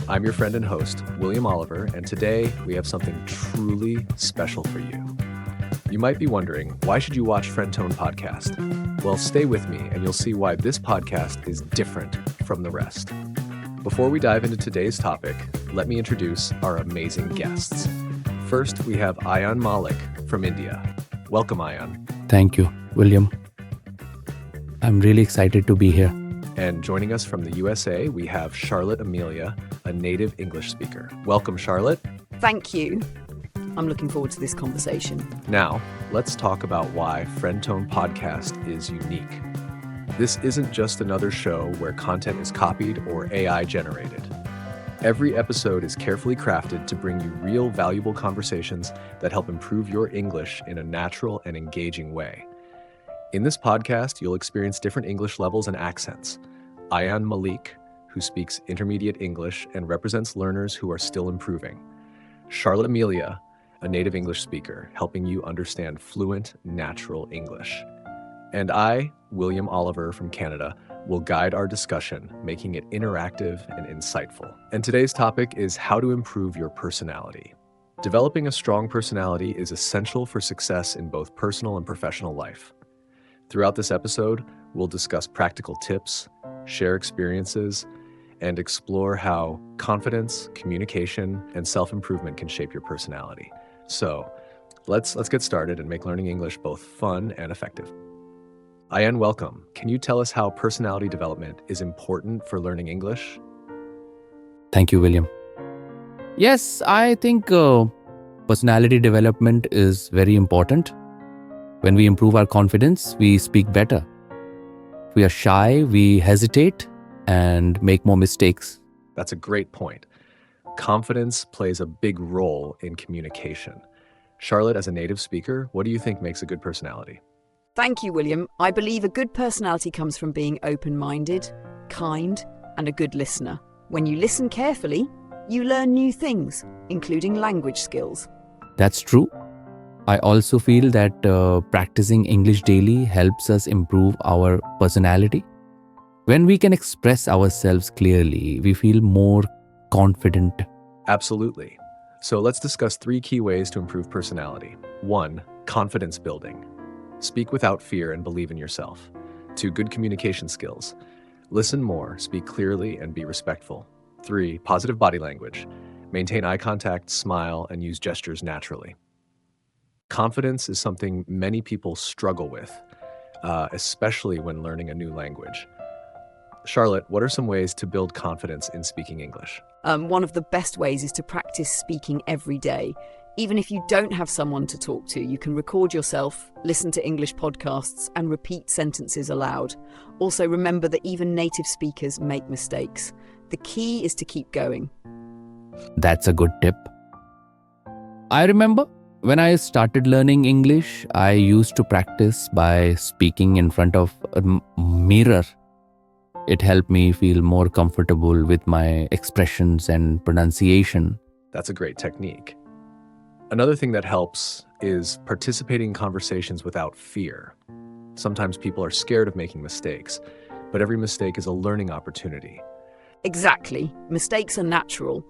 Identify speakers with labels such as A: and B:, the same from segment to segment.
A: I'm your friend and host, William Oliver, and today we have something truly special for you. You might be wondering, why should you watch FriendTone Podcast? Well, stay with me and you'll see why this podcast is different from the rest. Before we dive into today's topic, let me introduce our amazing guests. First, we have Ayan Malik from India. Welcome, Ayan.
B: Thank you, William. I'm really excited to be here.
A: And joining us from the USA, we have Charlotte Amelia, a native English speaker. Welcome, Charlotte.
C: Thank you. I'm looking forward to this conversation.
A: Now, let's talk about why FriendTone Podcast is unique. This isn't just another show where content is copied or AI generated. Every episode is carefully crafted to bring you real, valuable conversations that help improve your English in a natural and engaging way. In this podcast, you'll experience different English levels and accents. Ayan Malik, who speaks intermediate English and represents learners who are still improving. Charlotte Amelia, a native English speaker, helping you understand fluent, natural English. And I, William Oliver from Canada, will guide our discussion, making it interactive and insightful. And today's topic is how to improve your personality. Developing a strong personality is essential for success in both personal and professional life. Throughout this episode, we'll discuss practical tips, share experiences, and explore how confidence, communication, and self-improvement can shape your personality. So, let's get started and make learning English both fun and effective. Ayan, welcome. Can you tell us how personality development is important for learning English?
B: Thank you, William. Yes, I think personality development is very important. When we improve our confidence, we speak better. If we are shy, we hesitate and make more mistakes.
A: That's a great point. Confidence plays a big role in communication. Charlotte, as a native speaker, what do you think makes a good personality?
C: Thank you, William. I believe a good personality comes from being open-minded, kind, and a good listener. When you listen carefully, you learn new things, including language skills.
B: That's true. I also feel that practicing English daily helps us improve our personality. When we can express ourselves clearly, we feel more confident.
A: Absolutely. So let's discuss 3 key ways to improve personality. 1, confidence building. Speak without fear and believe in yourself. 2, good communication skills. Listen more, speak clearly, and be respectful. 3, positive body language. Maintain eye contact, smile, and use gestures naturally. Confidence is something many people struggle with, especially when learning a new language. Charlotte, what are some ways to build confidence in speaking English?
C: One of the best ways is to practice speaking every day. Even if you don't have someone to talk to, you can record yourself, listen to English podcasts, and repeat sentences aloud. Also, remember that even native speakers make mistakes. The key is to keep going.
B: That's a good tip. I remember when I started learning English, I used to practice by speaking in front of a mirror. It helped me feel more comfortable with my expressions and pronunciation.
A: That's a great technique. Another thing that helps is participating in conversations without fear. Sometimes people are scared of making mistakes, but every mistake is a learning opportunity.
C: Exactly. Mistakes are natural,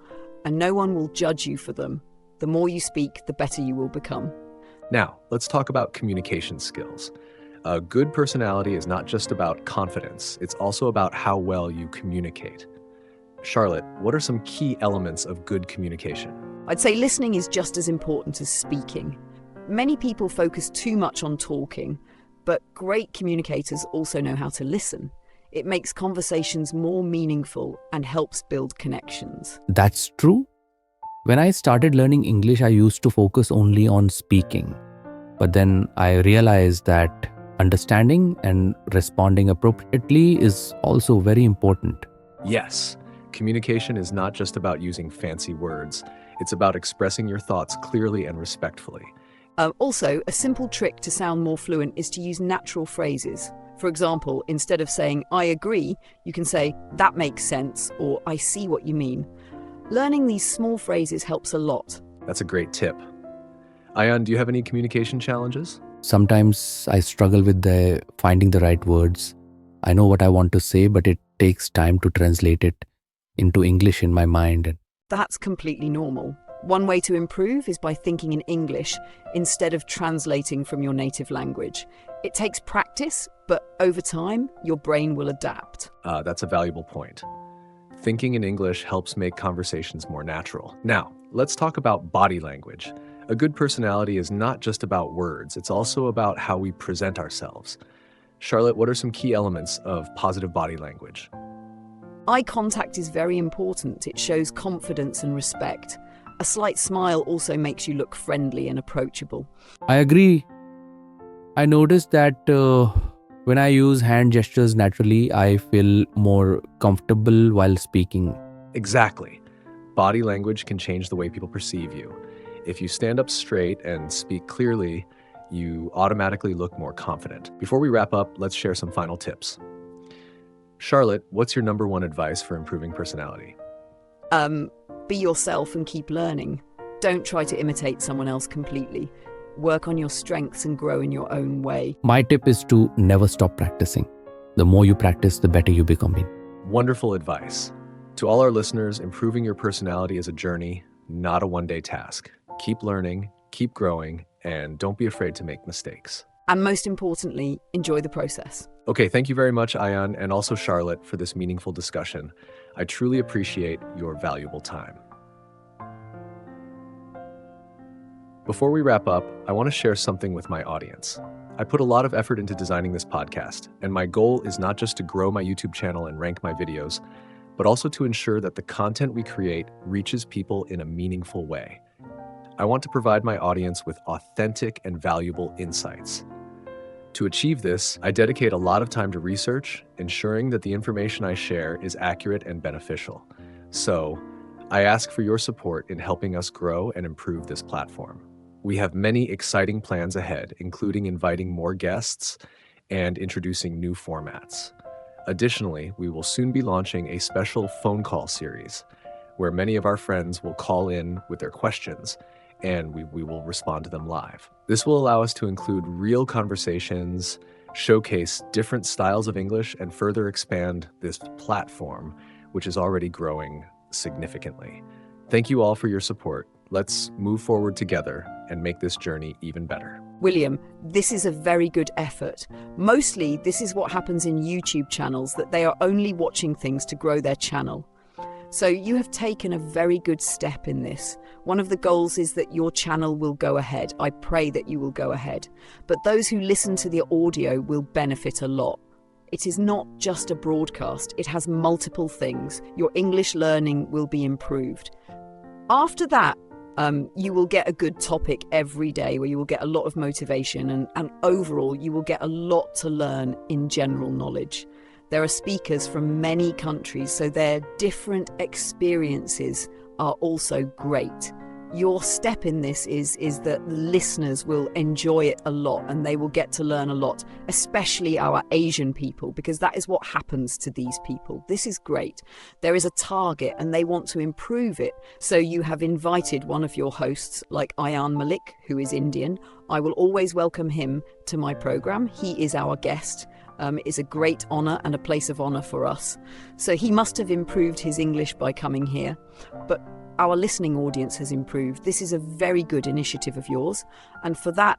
C: and no one will judge you for them. The more you speak, the better you will become.
A: Now, let's talk about communication skills. A good personality is not just about confidence, it's also about how well you communicate. Charlotte, what are some key elements of good communication?
C: I'd say listening is just as important as speaking. Many people focus too much on talking, but great communicators also know how to listen. It makes conversations more meaningful and helps build connections.
B: That's true. When I started learning English, I used to focus only on speaking. But then I realized that understanding and responding appropriately is also very important.
A: Yes, communication is not just about using fancy words. It's about expressing your thoughts clearly and respectfully.
C: Also, a simple trick to sound more fluent is to use natural phrases. For example, instead of saying, "I agree," you can say, "That makes sense," or "I see what you mean." Learning these small phrases helps a lot.
A: That's a great tip. Ayan, do you have any communication challenges?
B: Sometimes I struggle with finding the right words. I know what I want to say, but it takes time to translate it into English in my mind.
C: That's completely normal. One way to improve is by thinking in English instead of translating from your native language. It takes practice, but over time, your brain will adapt.
A: That's a valuable point. Thinking in English helps make conversations more natural. Now, let's talk about body language. A good personality is not just about words, it's also about how we present ourselves. Charlotte, what are some key elements of positive body language?
C: Eye contact is very important. It shows confidence and respect. A slight smile also makes you look friendly and approachable.
B: I agree. I noticed that when I use hand gestures naturally, I feel more comfortable while speaking.
A: Exactly. Body language can change the way people perceive you. If you stand up straight and speak clearly, you automatically look more confident. Before we wrap up, let's share some final tips. Charlotte, what's your number one advice for improving personality?
C: Be yourself and keep learning. Don't try to imitate someone else completely. Work on your strengths and grow in your own way.
B: My tip is to never stop practicing. The more you practice, the better you become.
A: Wonderful advice. To all our listeners, improving your personality is a journey, not a one-day task. Keep learning, keep growing, and don't be afraid to make mistakes.
C: And most importantly, enjoy the process.
A: Okay, thank you very much, Ayan, and also Charlotte, for this meaningful discussion. I truly appreciate your valuable time. Before we wrap up, I want to share something with my audience. I put a lot of effort into designing this podcast, and my goal is not just to grow my YouTube channel and rank my videos, but also to ensure that the content we create reaches people in a meaningful way. I want to provide my audience with authentic and valuable insights. To achieve this, I dedicate a lot of time to research, ensuring that the information I share is accurate and beneficial. So, I ask for your support in helping us grow and improve this platform. We have many exciting plans ahead, including inviting more guests and introducing new formats. Additionally, we will soon be launching a special phone call series where many of our friends will call in with their questions and we will respond to them live. This will allow us to include real conversations, showcase different styles of English, and further expand this platform, which is already growing significantly. Thank you all for your support. Let's move forward together and make this journey even better.
C: William, this is a very good effort. Mostly, this is what happens in YouTube channels, that they are only watching things to grow their channel. So you have taken a very good step in this. One of the goals is that your channel will go ahead. I pray that you will go ahead. But those who listen to the audio will benefit a lot. It is not just a broadcast. It has multiple things. Your English learning will be improved. After that, you will get a good topic every day where you will get a lot of motivation and overall you will get a lot to learn in general knowledge. There are speakers from many countries, so their different experiences are also great. Your step in this is that the listeners will enjoy it a lot and they will get to learn a lot, especially our Asian people, because that is what happens to these people. This is great. There is a target and they want to improve it. So you have invited one of your hosts, like Ayan Malik, who is Indian. I will always welcome him to my program. He is our guest. It is a great honour and a place of honour for us. So he must have improved his English by coming here. But our listening audience has improved. This is a very good initiative of yours. And for that,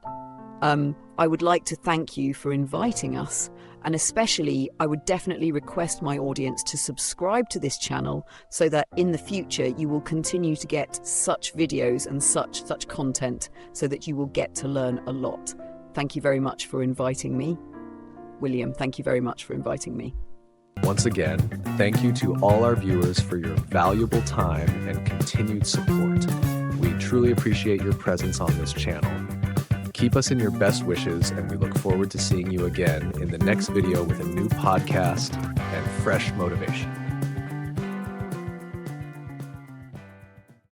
C: I would like to thank you for inviting us. And especially, I would definitely request my audience to subscribe to this channel so that in the future you will continue to get such videos and such content so that you will get to learn a lot. Thank you very much for inviting me. William, thank you very much for inviting me.
A: Once again, thank you to all our viewers for your valuable time and continued support. We truly appreciate your presence on this channel. Keep us in your best wishes, and we look forward to seeing you again in the next video with a new podcast and fresh motivation.